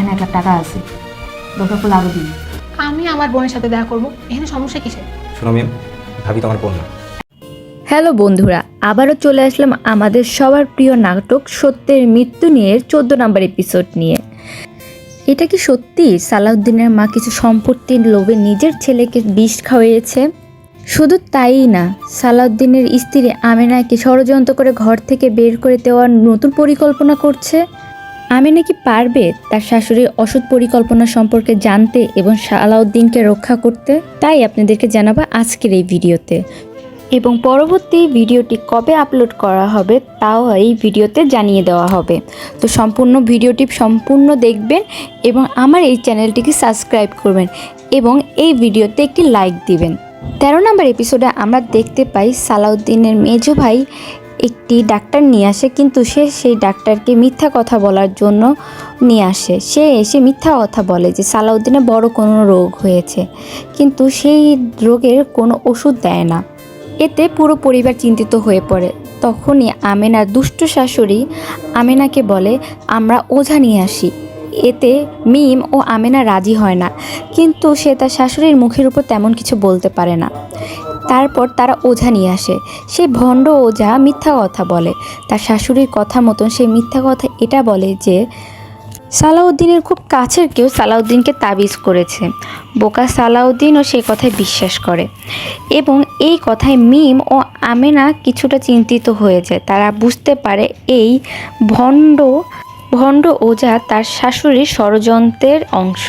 এখানে 1 লাখ টাকা আছে, দরকার পড়লে আরও দিন। আমি আমার বোনের সাথে দেখা করব, এখানে সমস্যা কিসের? শোনো মিম, ভাবি তো আমার বোন না। হ্যালো বন্ধুরা, আবারও চলে আসলাম আমাদের সবার প্রিয় নাটক সত্যের মৃত্যু নিয়ে 14 নম্বর এপিসোড নিয়ে। এটা কি সত্যি সালাউদ্দিনের মা কিছু সম্পত্তির লোভে নিজের ছেলেকে বিষ খাওয়িয়েছে? শুধু তাই না, সালাউদ্দিনের স্ত্রী আমেনাকে ষড়যন্ত্র করে ঘর থেকে বের করে দেওয়ার নতুন পরিকল্পনা করছে। আমেনা কি পারবে তার শাশুড়ির অসৎ পরিকল্পনা সম্পর্কে জানতে এবং সালাউদ্দিনকে রক্ষা করতে? তাই আপনাদেরকে জানাবো আজকের এই ভিডিওতে। এবং পরবর্তী ভিডিওটি কবে আপলোড করা হবে তাও এই ভিডিওতে জানিয়ে দেওয়া হবে। তো সম্পূর্ণ ভিডিওটি সম্পূর্ণ দেখবেন এবং আমার এই চ্যানেলটিকে সাবস্ক্রাইব করবেন এবং এই ভিডিওতে একটি লাইক দিবেন। 13 নম্বর এপিসোডে আমরা দেখতে পাই সালাউদ্দিনের মেজো ভাই একটি ডাক্তার নিয়ে আসে, কিন্তু সে সেই ডাক্তারকে মিথ্যা কথা বলার জন্য নিয়ে আসে। সে এসে মিথ্যা কথা বলে যে সালাউদ্দিনের বড় কোনো রোগ হয়েছে, কিন্তু সেই রোগের কোনো ওষুধ দেয় না। এতে পুরো পরিবার চিন্তিত হয়ে পড়ে। তখনই আমেনার দুষ্ট শাশুড়ি আমেনাকে বলে আমরা ওঝা নিয়ে আসি। এতে মিম ও আমেনা রাজি হয় না, কিন্তু সে তার শাশুড়ির মুখের উপর তেমন কিছু বলতে পারে না। তারপর তারা ওঝা নিয়ে আসে। সে ভণ্ড ওঝা মিথ্যা কথা বলে। তার শাশুড়ির কথা মতন সে মিথ্যা কথা এটা বলে যে সালাউদ্দিনের খুব কাছের কেউ সালাউদ্দিনকে তাবিজ করেছে। বোকা সালাউদ্দিনও সেই কথায় বিশ্বাস করে এবং এই কথায় মিম ও আমেনা কিছুটা চিন্তিত হয়ে যায়। তারা বুঝতে পারে এই ভণ্ড ওঝা তার শাশুড়ির ষড়যন্ত্রের অংশ।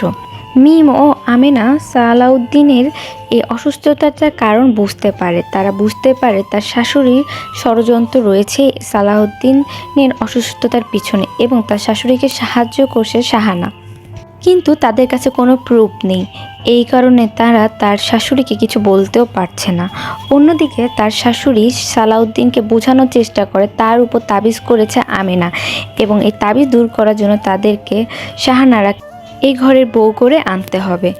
মিম ও আমেনা সালাউদ্দিনের এই অসুস্থতার কারণ বুঝতে পারে। তারা বুঝতে পারে তার শাশুড়ির ষড়যন্ত্র রয়েছে সালাউদ্দিনের অসুস্থতার পিছনে এবং তার শাশুড়িকে সাহায্য করছে শাহানা, কিন্তু তাদের কাছে কোনো প্রুফ নেই। এই কারণে তারা তার শাশুড়িকে কিছু বলতেও পারছে না। অন্যদিকে তার শাশুড়ি সালাউদ্দিনকে বোঝানোর চেষ্টা করে তার উপর তাবিজ করেছে আমেনা এবং এই তাবিজ দূর করার জন্য তাদেরকে শাহানারা এই ঘরের বউ করে আনতে হবে।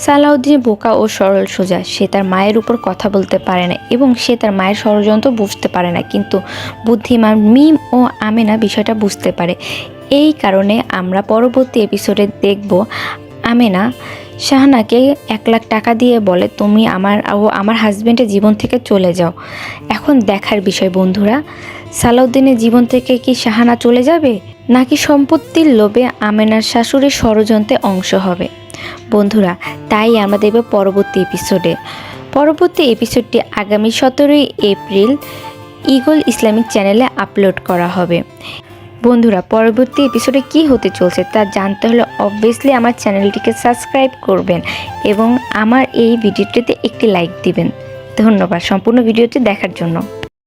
সালাউদ্দিন বোকা ও সরল সোজা, সে তার মায়ের উপর কথা বলতে পারে না এবং সে তার মায়ের ষড়যন্ত্র বুঝতে পারে না, কিন্তু বুদ্ধিমান মিম ও আমেনা বিষয়টা বুঝতে পারে। এই কারণে আমরা পরবর্তী এপিসোডে দেখব আমেনা শাহানাকে 1 লাখ টাকা দিয়ে বলে তুমি আমার হাজব্যান্ডের জীবন থেকে চলে যাও। এখন দেখার বিষয় বন্ধুরা, সালাউদ্দিনের জীবন থেকে কি শাহানা চলে যাবে নাকি সম্পত্তির লোভে আমেনার শাশুড়ির ষড়যন্ত্রে অংশ হবে? বন্ধুরা, তাই আমরা দেখব পরবর্তী এপিসোডটি আগামী 17 এপ্রিল ইগল ইসলামিক চ্যানেলে আপলোড করা হবে। বন্ধুরা, পরবর্তী এপিসোডে কি হতে চলছে তা জানতে হলে অবভিয়াসলি আমার চ্যানেলটিকে সাবস্ক্রাইব করবেন এবং আমার এই ভিডিওটিতে একটি লাইক দিবেন। ধন্যবাদ সম্পূর্ণ ভিডিওটি দেখার জন্য।